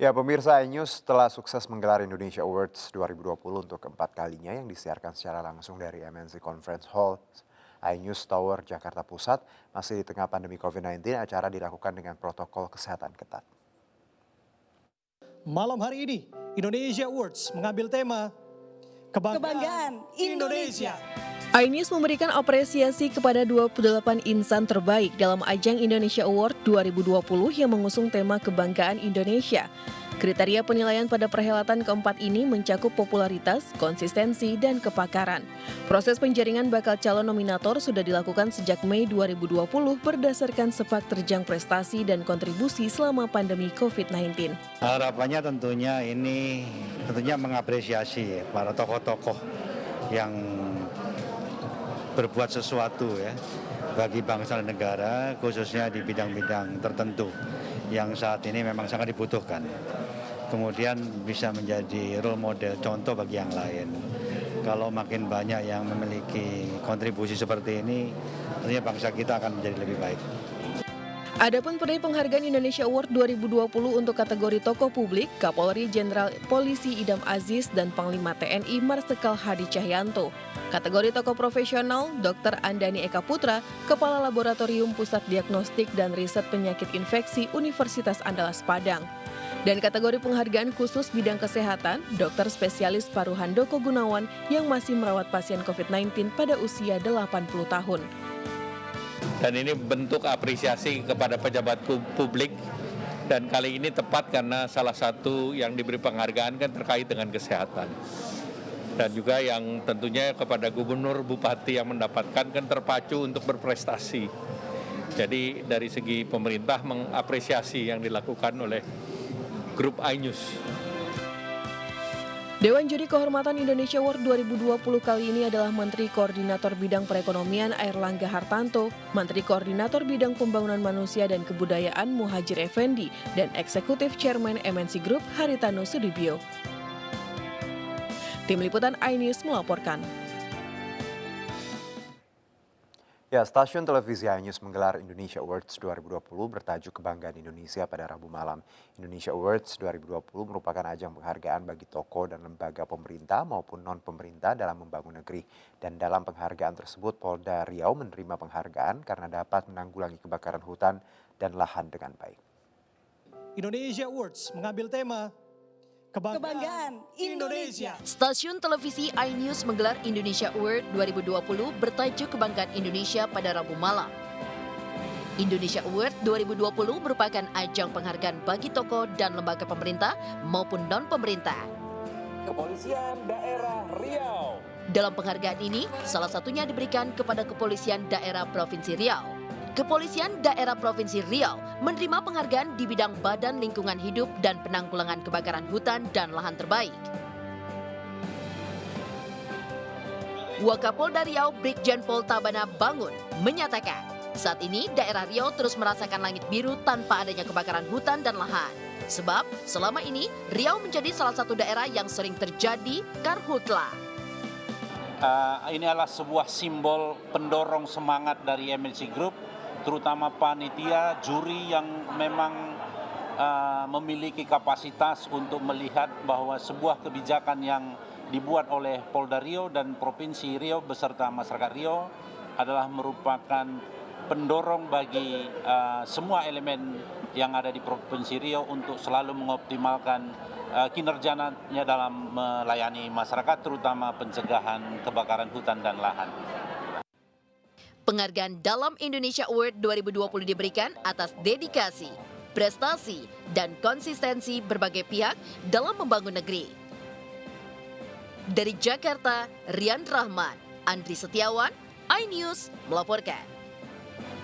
Ya, pemirsa iNews telah sukses menggelar Indonesia Awards 2020 untuk keempat kalinya yang disiarkan secara langsung dari MNC Conference Hall iNews Tower, Jakarta Pusat. Masih di tengah pandemi COVID-19, acara dilakukan dengan protokol kesehatan ketat. Malam hari ini, Indonesia Awards mengambil tema Kebanggaan Indonesia. iNews memberikan apresiasi kepada 28 insan terbaik dalam ajang Indonesia Award 2020 yang mengusung tema Kebanggaan Indonesia. Kriteria penilaian pada perhelatan keempat ini mencakup popularitas, konsistensi, dan kepakaran. Proses penjaringan bakal calon nominator sudah dilakukan sejak Mei 2020 berdasarkan sepak terjang prestasi dan kontribusi selama pandemi COVID-19. Harapannya tentunya mengapresiasi para tokoh-tokoh yang berbuat sesuatu ya bagi bangsa dan negara, khususnya di bidang-bidang tertentu yang saat ini memang sangat dibutuhkan. Kemudian bisa menjadi role model, contoh bagi yang lain. Kalau makin banyak yang memiliki kontribusi seperti ini, tentunya bangsa kita akan menjadi lebih baik. Adapun peraih penghargaan Indonesia Award 2020 untuk kategori tokoh publik, Kapolri Jenderal Polisi Idam Aziz dan Panglima TNI Marsikal Hadi Cahyanto. Kategori tokoh profesional, Dr. Andani Eka Putra, Kepala Laboratorium Pusat Diagnostik dan Riset Penyakit Infeksi Universitas Andalas Padang. Dan kategori penghargaan khusus bidang kesehatan, dokter spesialis paru Handoko Gunawan yang masih merawat pasien COVID-19 pada usia 80 tahun. Dan ini bentuk apresiasi kepada pejabat publik, dan kali ini tepat karena salah satu yang diberi penghargaan kan terkait dengan kesehatan. Dan juga yang tentunya kepada gubernur, bupati yang mendapatkan kan terpacu untuk berprestasi. Jadi dari segi pemerintah mengapresiasi yang dilakukan oleh grup iNews. Dewan Juri Kehormatan Indonesia Award 2020 kali ini adalah Menteri Koordinator Bidang Perekonomian Airlangga Hartanto, Menteri Koordinator Bidang Pembangunan Manusia dan Kebudayaan Muhadjir Effendi, dan Eksekutif Chairman MNC Group Haritanu Sudibyo. Tim Liputan iNews melaporkan. Ya, stasiun televisi iNews menggelar Indonesia Awards 2020 bertajuk Kebanggaan Indonesia pada Rabu malam. Indonesia Awards 2020 merupakan ajang penghargaan bagi tokoh dan lembaga pemerintah maupun non-pemerintah dalam membangun negeri. Dan dalam penghargaan tersebut, Polda Riau menerima penghargaan karena dapat menanggulangi kebakaran hutan dan lahan dengan baik. Indonesia Awards mengambil tema Kebanggaan Indonesia. Stasiun televisi iNews menggelar Indonesia Award 2020 bertajuk Kebanggaan Indonesia pada Rabu malam. Indonesia Award 2020 merupakan ajang penghargaan bagi tokoh dan lembaga pemerintah maupun non-pemerintah. Kepolisian Daerah Riau. Dalam penghargaan ini, salah satunya diberikan kepada Kepolisian Daerah Provinsi Riau. Kepolisian Daerah Provinsi Riau menerima penghargaan di bidang Badan Lingkungan Hidup dan Penanggulangan Kebakaran Hutan dan Lahan Terbaik. Wakapolda Riau Brigjen Pol Tabana Bangun menyatakan, saat ini daerah Riau terus merasakan langit biru tanpa adanya kebakaran hutan dan lahan. Sebab selama ini Riau menjadi salah satu daerah yang sering terjadi karhutla. Ini adalah sebuah simbol pendorong semangat dari MNC Group, terutama panitia, juri yang memang memiliki kapasitas untuk melihat bahwa sebuah kebijakan yang dibuat oleh Polda Riau dan Provinsi Riau beserta masyarakat Riau adalah merupakan pendorong bagi semua elemen yang ada di Provinsi Riau untuk selalu mengoptimalkan kinerjanya dalam melayani masyarakat, terutama pencegahan kebakaran hutan dan lahan. Penghargaan dalam Indonesia Award 2020 diberikan atas dedikasi, prestasi, dan konsistensi berbagai pihak dalam membangun negeri. Dari Jakarta, Rian Rahman, Andri Setiawan, iNews melaporkan.